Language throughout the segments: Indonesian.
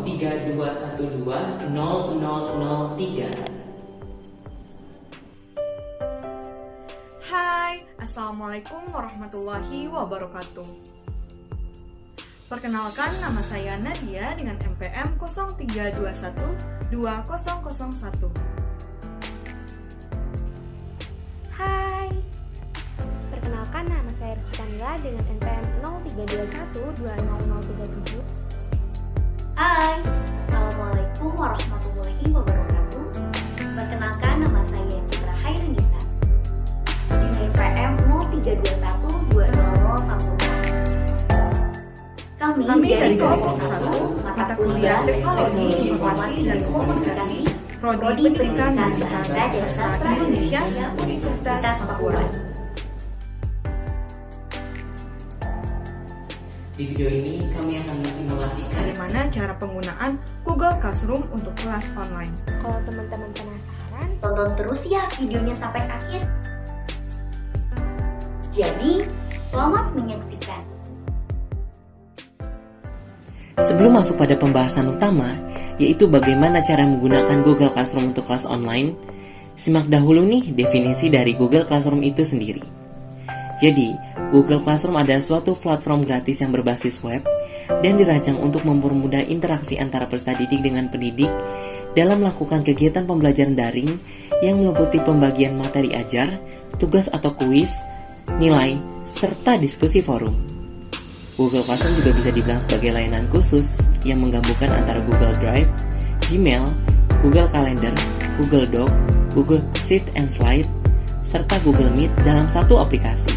032120003. Hai, Assalamualaikum warahmatullahi wabarakatuh. Perkenalkan, nama saya Nadia dengan MPM 03212001. Hai, perkenalkan nama saya Rizky Kamila dengan NPM 0321200037. Hai, Assalamualaikum warahmatullahi wabarakatuh. Perkenalkan, nama saya Citra Hairunisa dengan NPM 03212001. Kami dari kelompok 1 mata kuliah Teknologi Informasi dan Komunikasi, Prodi Pendidikan dan Sastra Indonesia, Universitas Papua. Di video ini kami akan mensimulasikan Bagaimana cara penggunaan Google Classroom untuk kelas online. Kalau teman-teman penasaran, Tonton terus ya videonya sampai akhir. Jadi, selamat menyaksikan. Sebelum masuk pada pembahasan utama, yaitu bagaimana cara menggunakan Google Classroom untuk kelas online, simak dahulu nih definisi dari Google Classroom itu sendiri. Jadi, Google Classroom adalah suatu platform gratis yang berbasis web dan dirancang untuk mempermudah interaksi antara peserta didik dengan pendidik dalam melakukan kegiatan pembelajaran daring yang meliputi pembagian materi ajar, tugas atau kuis, nilai, serta diskusi forum. Google Classroom juga bisa dibilang sebagai layanan khusus yang menggabungkan antara Google Drive, Gmail, Google Calendar, Google Doc, Google Sheet and Slide, serta Google Meet dalam satu aplikasi.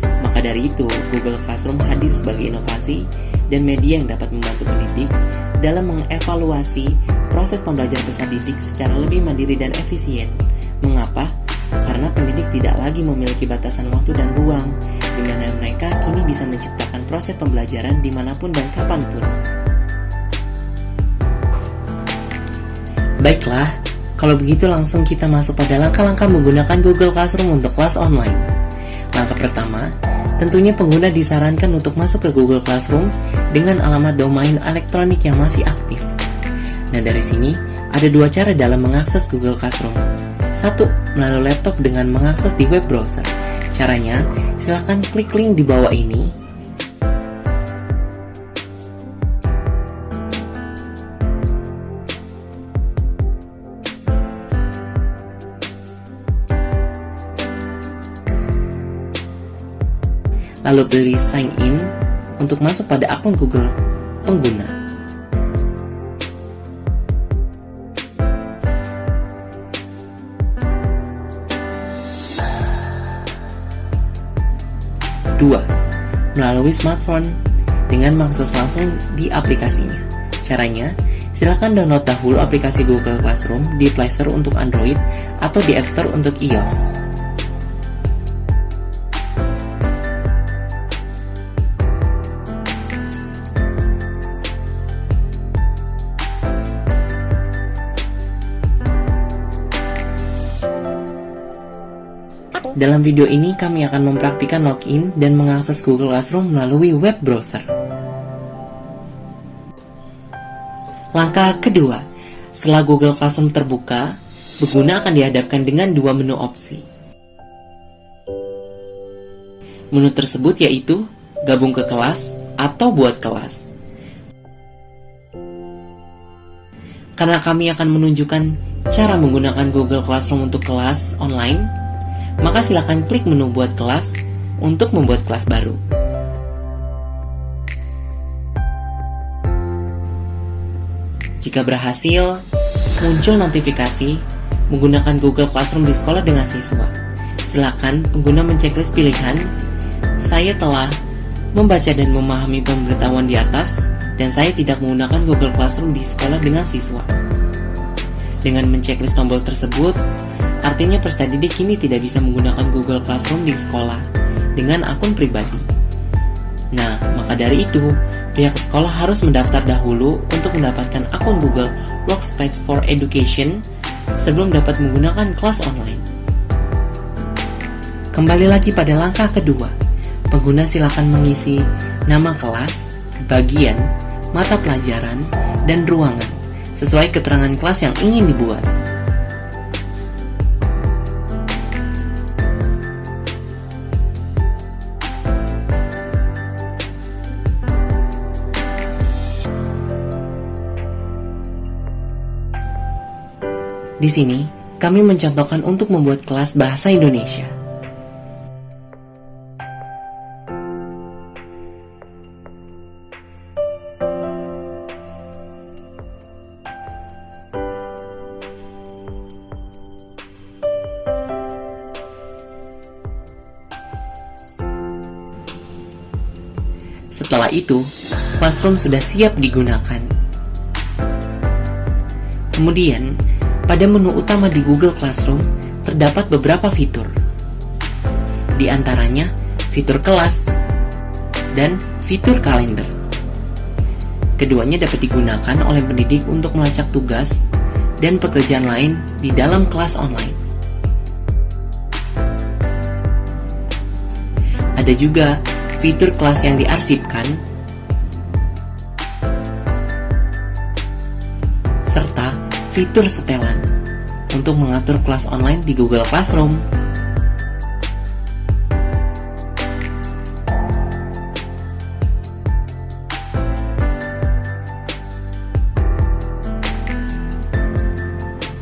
Maka dari itu, Google Classroom hadir sebagai inovasi dan media yang dapat membantu pendidik dalam mengevaluasi proses pembelajaran peserta didik secara lebih mandiri dan efisien. Mengapa? Karena pendidik tidak lagi memiliki batasan waktu dan ruang, di mana mereka kini bisa menciptakan proses pembelajaran dimanapun dan kapanpun. Baiklah, kalau begitu langsung kita masuk pada langkah-langkah menggunakan Google Classroom untuk kelas online. Langkah pertama, tentunya pengguna disarankan untuk masuk ke Google Classroom dengan alamat domain elektronik yang masih aktif. Nah, dari sini ada dua cara dalam mengakses Google Classroom. Satu, melalui laptop dengan mengakses di web browser. Caranya, silakan klik link di bawah ini. Lalu pilih sign in untuk masuk pada akun Google pengguna. Dua, melalui smartphone dengan mengakses langsung di aplikasinya. Caranya, silakan download dahulu aplikasi Google Classroom di Play Store untuk Android atau di App Store untuk iOS. Dalam video ini kami akan mempraktikkan login dan mengakses Google Classroom melalui web browser. Langkah kedua, setelah Google Classroom terbuka, pengguna akan dihadapkan dengan dua menu opsi. Menu tersebut yaitu gabung ke kelas atau buat kelas. Karena kami akan menunjukkan cara menggunakan Google Classroom untuk kelas online, maka silakan klik menu buat kelas untuk membuat kelas baru. Jika berhasil, muncul notifikasi menggunakan Google Classroom di sekolah dengan siswa. Silakan pengguna menceklis pilihan, saya telah membaca dan memahami pemberitahuan di atas, dan saya tidak menggunakan Google Classroom di sekolah dengan siswa. Dengan menceklis tombol tersebut, artinya peserta didik kini tidak bisa menggunakan Google Classroom di sekolah dengan akun pribadi. Nah, maka dari itu, pihak sekolah harus mendaftar dahulu untuk mendapatkan akun Google Workspace for Education sebelum dapat menggunakan kelas online. Kembali lagi pada langkah kedua, pengguna silakan mengisi nama kelas, bagian, mata pelajaran, dan ruangan sesuai keterangan kelas yang ingin dibuat. Di sini, kami mencontohkan untuk membuat kelas bahasa Indonesia. Setelah itu, Classroom sudah siap digunakan. Kemudian, pada menu utama di Google Classroom terdapat beberapa fitur. Di antaranya, fitur kelas dan fitur kalender. Keduanya dapat digunakan oleh pendidik untuk melacak tugas dan pekerjaan lain di dalam kelas online. Ada juga fitur kelas yang diarsipkan, serta fitur setelan untuk mengatur kelas online di Google Classroom.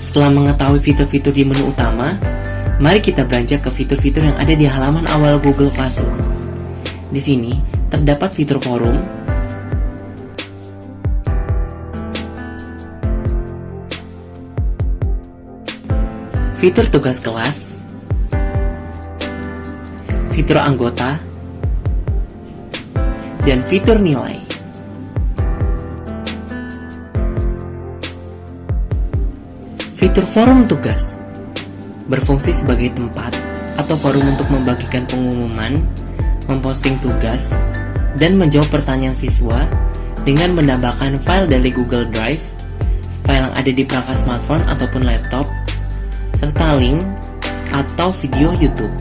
Setelah mengetahui fitur-fitur di menu utama, mari kita beranjak ke fitur-fitur yang ada di halaman awal Google Classroom. Di sini terdapat fitur forum, fitur tugas kelas, fitur anggota, dan fitur nilai. Fitur forum tugas berfungsi sebagai tempat atau forum untuk membagikan pengumuman, memposting tugas, dan menjawab pertanyaan siswa dengan menambahkan file dari Google Drive, file yang ada di perangkat smartphone ataupun laptop, serta link atau video YouTube.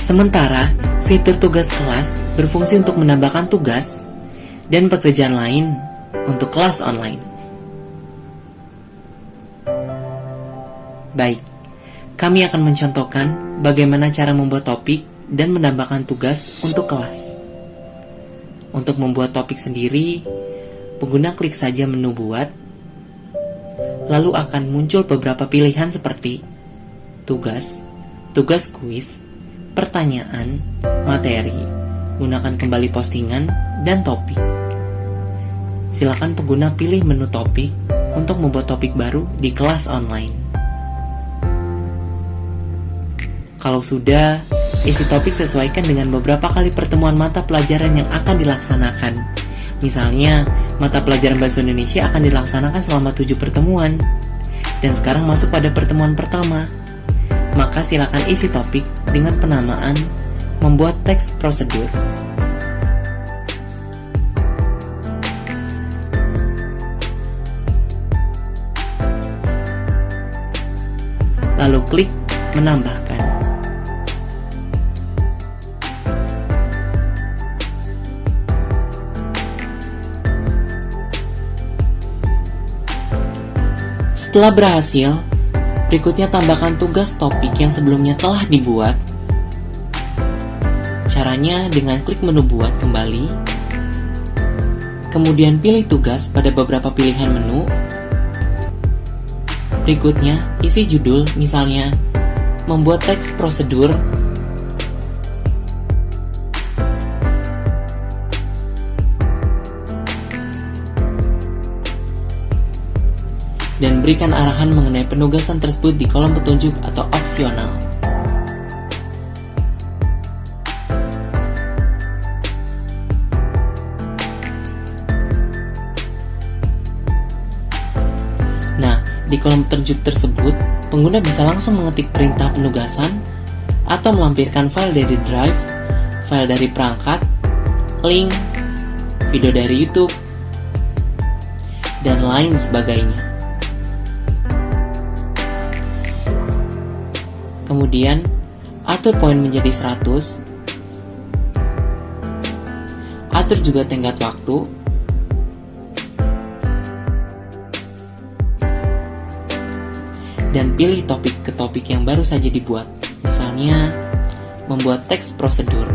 Sementara, fitur tugas kelas berfungsi untuk menambahkan tugas dan pekerjaan lain untuk kelas online. Baik, kami akan mencontohkan bagaimana cara membuat topik dan menambahkan tugas untuk kelas. Untuk membuat topik sendiri, pengguna klik saja menu buat, lalu akan muncul beberapa pilihan seperti tugas, tugas kuis, pertanyaan, materi, gunakan kembali postingan, dan topik. Silakan pengguna pilih menu topik untuk membuat topik baru di kelas online. Kalau sudah, isi topik sesuaikan dengan beberapa kali pertemuan mata pelajaran yang akan dilaksanakan. Misalnya, mata pelajaran Bahasa Indonesia akan dilaksanakan selama 7 pertemuan. Dan sekarang masuk pada pertemuan pertama. Maka silakan isi topik dengan penamaan membuat teks prosedur. Lalu klik menambahkan. Setelah berhasil, berikutnya tambahkan tugas topik yang sebelumnya telah dibuat. Caranya dengan klik menu buat kembali, kemudian pilih tugas pada beberapa pilihan menu. Berikutnya, isi judul, misalnya membuat teks prosedur, dan berikan arahan mengenai penugasan tersebut di kolom petunjuk atau opsional. Nah, di kolom petunjuk tersebut, pengguna bisa langsung mengetik perintah penugasan atau melampirkan file dari Drive, file dari perangkat, link, video dari YouTube, dan lain sebagainya. Kemudian, atur poin menjadi 100. Atur juga tenggat waktu. Dan pilih topik ke topik yang baru saja dibuat. Misalnya, membuat teks prosedur.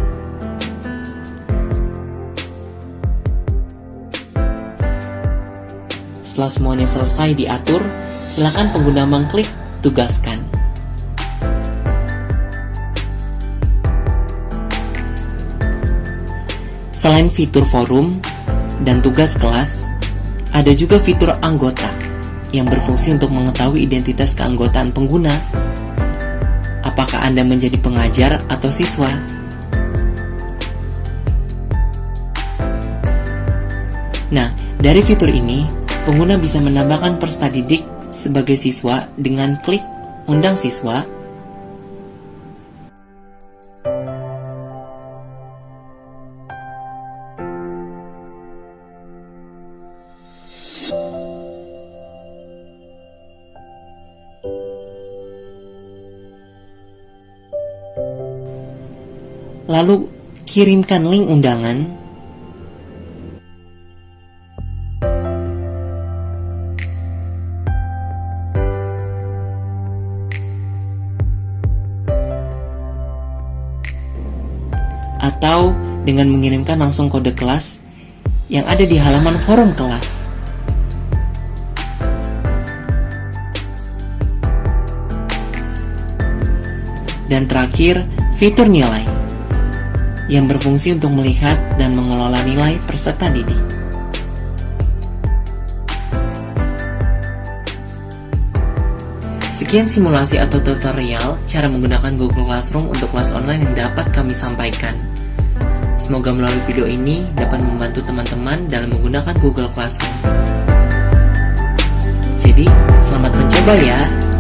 Setelah semuanya selesai diatur, silakan pengguna mengklik tugaskan. Selain fitur forum dan tugas kelas, ada juga fitur anggota yang berfungsi untuk mengetahui identitas keanggotaan pengguna. Apakah Anda menjadi pengajar atau siswa? Nah, dari fitur ini, pengguna bisa menambahkan peserta didik sebagai siswa dengan klik undang siswa. Lalu kirimkan link undangan. Atau dengan mengirimkan langsung kode kelas yang ada di halaman forum kelas. Dan terakhir, fitur nilai yang berfungsi untuk melihat dan mengelola nilai peserta didik. Sekian simulasi atau tutorial cara menggunakan Google Classroom untuk kelas online yang dapat kami sampaikan. Semoga melalui video ini dapat membantu teman-teman dalam menggunakan Google Classroom. Jadi, selamat mencoba ya!